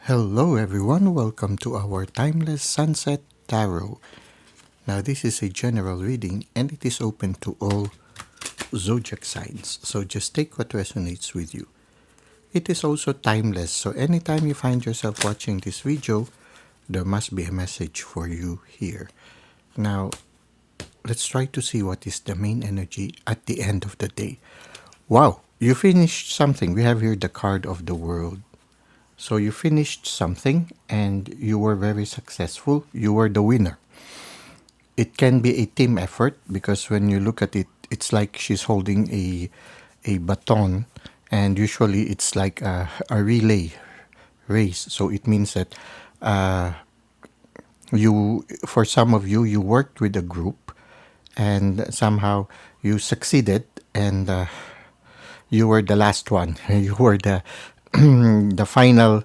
Hello, everyone. Welcome to our Timeless Sunset Tarot. Now, this is a general reading and it is open to all zodiac signs. So just take what resonates with you. It is also timeless. So, anytime you find yourself watching this video, there must be a message for you here. Now, let's try to see what is the main energy at the end of the day. Wow, you finished something. We have here the card of the world. So you finished something and you were very successful. You were the winner. It can be a team effort because when you look at it, it's like she's holding a baton, and usually it's like a relay race. So it means that for some of you, you worked with a group and somehow you succeeded, and you were the last one. You were the final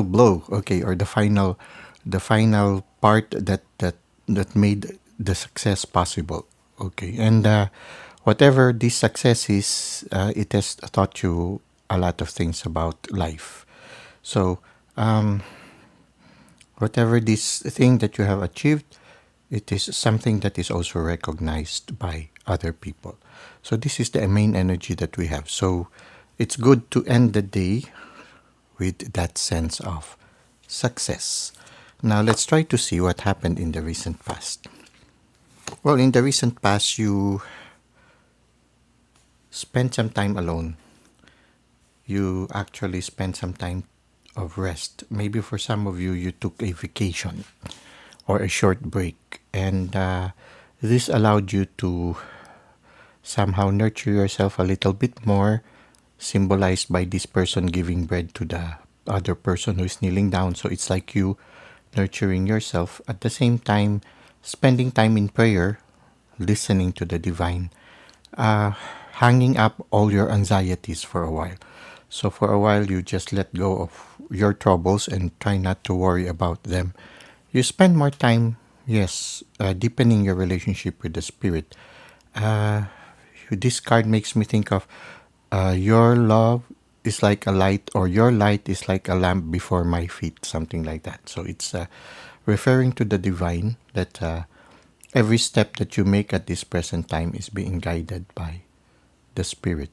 blow, okay, or the final part that made the success possible, okay. And whatever this success is, it has taught you a lot of things about life. So whatever this thing that you have achieved, it is something that is also recognized by other people. So this is the main energy that we have. So it's good to end the day with that sense of success. Now let's try to see what happened in the recent past. Well, in the recent past, you spent some time alone. You actually spent some time of rest. Maybe for some of you, you took a vacation or a short break, and this allowed you to somehow nurture yourself a little bit more, symbolized by this person giving bread to the other person who is kneeling down. So it's like you nurturing yourself, at the same time spending time in prayer, listening to the divine, hanging up all your anxieties for a while. So for a while, you just let go of your troubles and try not to worry about them. You spend more time, yes, deepening your relationship with the spirit. This card makes me think of your love is like a light, or your light is like a lamp before my feet, something like that. So it's referring to the divine, that every step that you make at this present time is being guided by the spirit.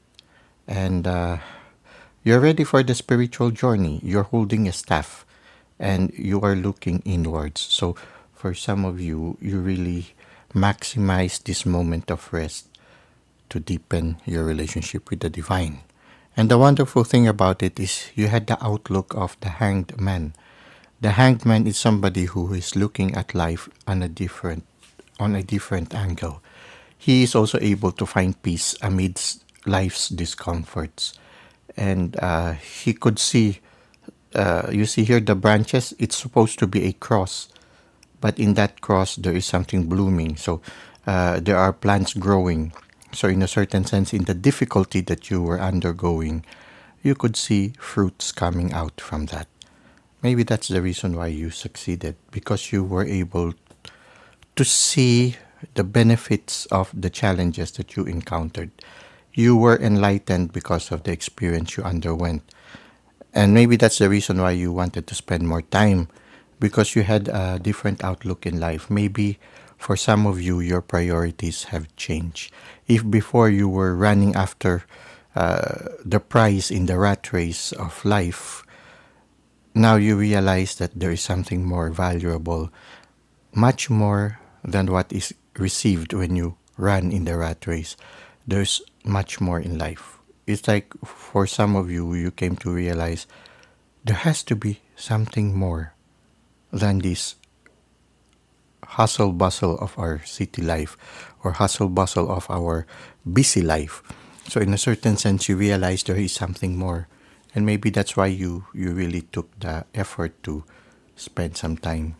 And you're ready for the spiritual journey. You're holding a staff and you are looking inwards. So for some of you, you really maximize this moment of rest to deepen your relationship with the divine. And the wonderful thing about it is you had the outlook of the hanged man. The hanged man is somebody who is looking at life on a different angle. He is also able to find peace amidst life's discomforts. And he could see, you see here the branches, it's supposed to be a cross. But in that cross, there is something blooming. So there are plants growing. So in a certain sense, in the difficulty that you were undergoing, you could see fruits coming out from that. Maybe that's the reason why you succeeded, because you were able to see the benefits of the challenges that you encountered. You were enlightened because of the experience you underwent. And maybe that's the reason why you wanted to spend more time, because you had a different outlook in life. Maybe for some of you, your priorities have changed. If before you were running after the prize in the rat race of life, now you realize that there is something more valuable, much more than what is received when you run in the rat race. There's much more in life. It's like for some of you, you came to realize there has to be something more than this hustle bustle of our city life, or hustle bustle of our busy life. So in a certain sense, you realize there is something more. And maybe that's why you really took the effort to spend some time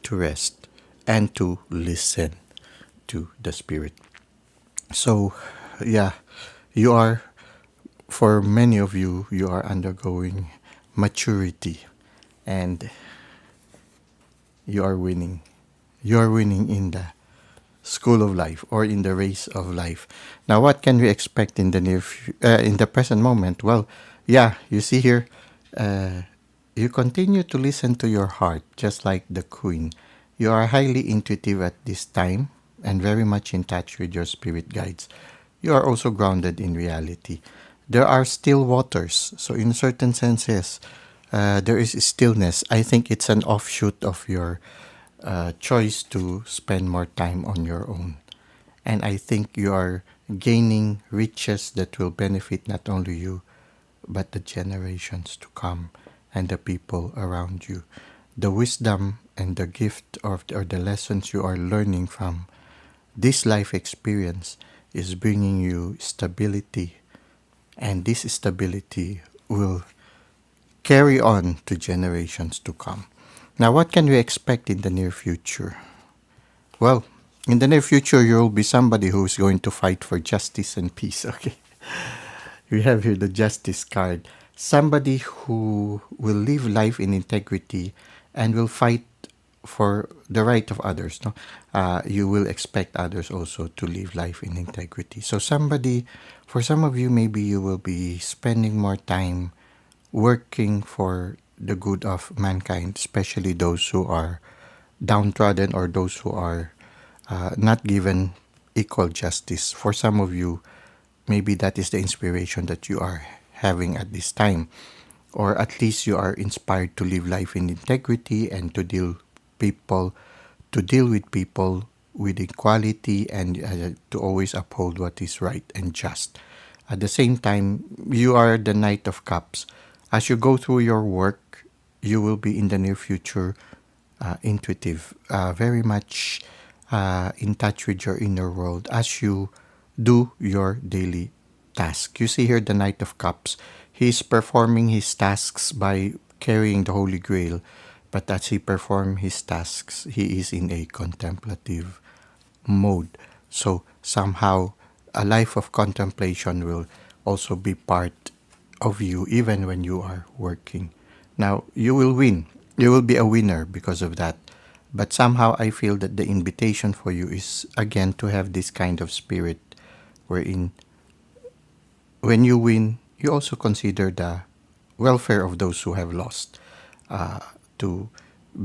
to rest and to listen to the spirit. So yeah, you are, for many of you, you are undergoing maturity, and you are winning. You are winning in the school of life, or in the race of life. Now, what can we expect in the in the present moment? Well, yeah, you see here, You continue to listen to your heart, just like the queen. You are highly intuitive at this time and very much in touch with your spirit guides. You are also grounded in reality. There are still waters, so in certain senses, there is stillness. I think it's an offshoot of your choice to spend more time on your own. And I think you are gaining riches that will benefit not only you, but the generations to come and the people around you. The wisdom and the gift of or the lessons you are learning from this life experience is bringing you stability, and this stability will carry on to generations to come. Now, what can we expect in the near future? Well, in the near future, you will be somebody who is going to fight for justice and peace. Okay, we have here the justice card. Somebody who will live life in integrity and will fight for the right of others. No, you will expect others also to live life in integrity. So somebody, for some of you, maybe you will be spending more time working for the good of mankind, especially those who are downtrodden or those who are not given equal justice. For some of you, maybe that is the inspiration that you are having at this time, or at least you are inspired to live life in integrity and people to deal with people with equality and to always uphold what is right and just. At the same time, you are the Knight of Cups. As you go through your work, you will be in the near future intuitive, very much in touch with your inner world as you do your daily task. You see here the Knight of Cups. He's performing his tasks by carrying the Holy Grail, but as he performs his tasks, he is in a contemplative mode. So somehow a life of contemplation will also be part of you even when you are working. Now, you will win. You will be a winner because of that. But somehow I feel that the invitation for you is again to have this kind of spirit wherein when you win, you also consider the welfare of those who have lost, to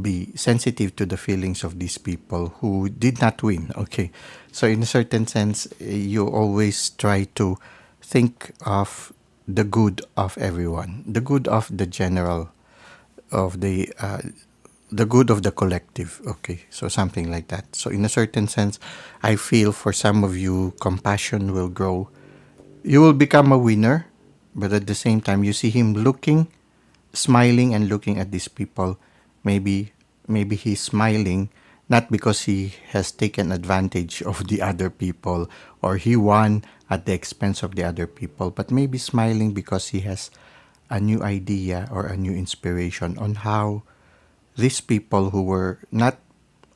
be sensitive to the feelings of these people who did not win. Okay, so in a certain sense, you always try to think of the good of everyone, the good of the general, of the good of the collective. Okay, so something like that. So in a certain sense, I feel for some of you, compassion will grow. You will become a winner, but at the same time, you see him looking, smiling, and looking at these people. Maybe he's smiling not because he has taken advantage of the other people or he won at the expense of the other people, but maybe smiling because he has a new idea or a new inspiration on how these people who were not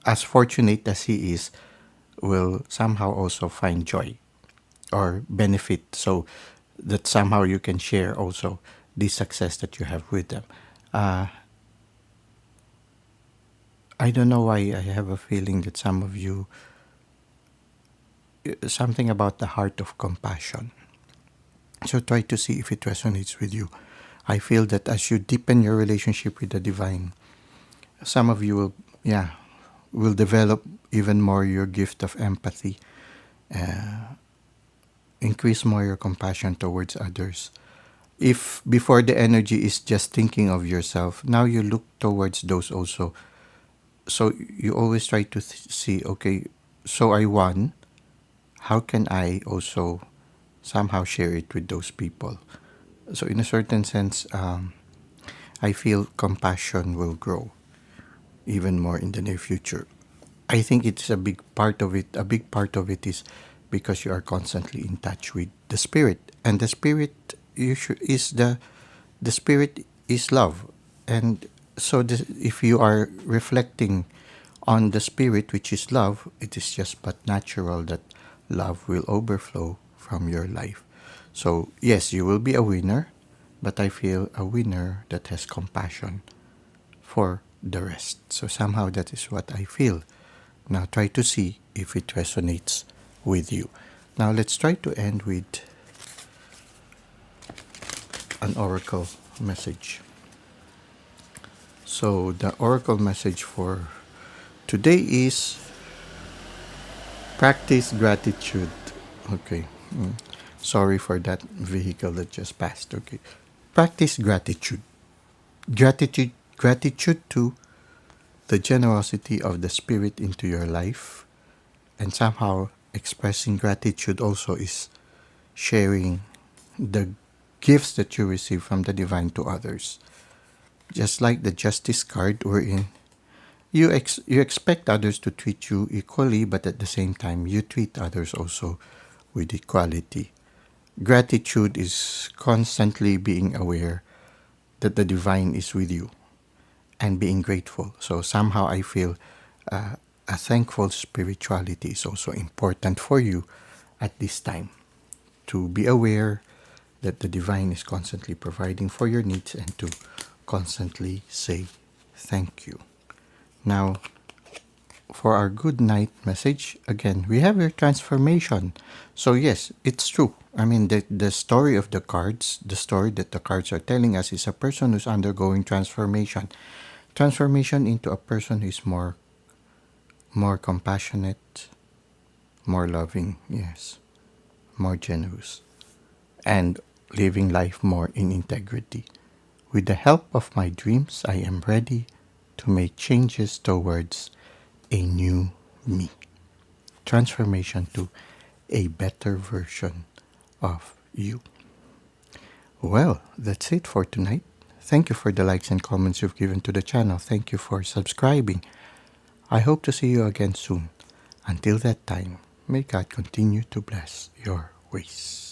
as fortunate as he is will somehow also find joy or benefit, so that somehow you can share also the success that you have with them. Uh, I don't know why I have a feeling that some of you, something about the heart of compassion. So try to see if it resonates with you. I feel that as you deepen your relationship with the divine, some of you will, yeah, will develop even more your gift of empathy, increase more your compassion towards others. If before the energy is just thinking of yourself, now you look towards those also. So you always try to see, okay, so I won. How can I also somehow share it with those people? So in a certain sense, I feel compassion will grow even more in the near future. I think it's a big part of it. A big part of it is because you are constantly in touch with the spirit, and the spirit is the spirit is love, and so if you are reflecting on the spirit, which is love, it is just but natural that love will overflow from your life. So yes, you will be a winner, but I feel a winner that has compassion for the rest. So somehow that is what I feel. Now try to see if it resonates with you. Now let's try to end with an oracle message. So the oracle message for today is practice gratitude. Okay. Sorry for that vehicle that just passed. Okay. Practice gratitude. Gratitude to the generosity of the spirit into your life, and somehow expressing gratitude also is sharing the gifts that you receive from the divine to others. Just like the justice card wherein you expect others to treat you equally, but at the same time you treat others also with equality. Gratitude is constantly being aware that the divine is with you and being grateful. So somehow I feel a thankful spirituality is also important for you at this time, to be aware that the divine is constantly providing for your needs and to constantly say thank you. Now, for our good night message, again, we have your transformation. So, yes, it's true. I mean, the story of the cards, the story that the cards are telling us is a person who's undergoing transformation. Transformation into a person who is more compassionate, more loving, yes, more generous, and living life more in integrity. With the help of my dreams, I am ready to make changes towards a new me. Transformation to a better version of you. Well, that's it for tonight. Thank you for the likes and comments you've given to the channel. Thank you for subscribing. I hope to see you again soon. Until that time, may God continue to bless your ways.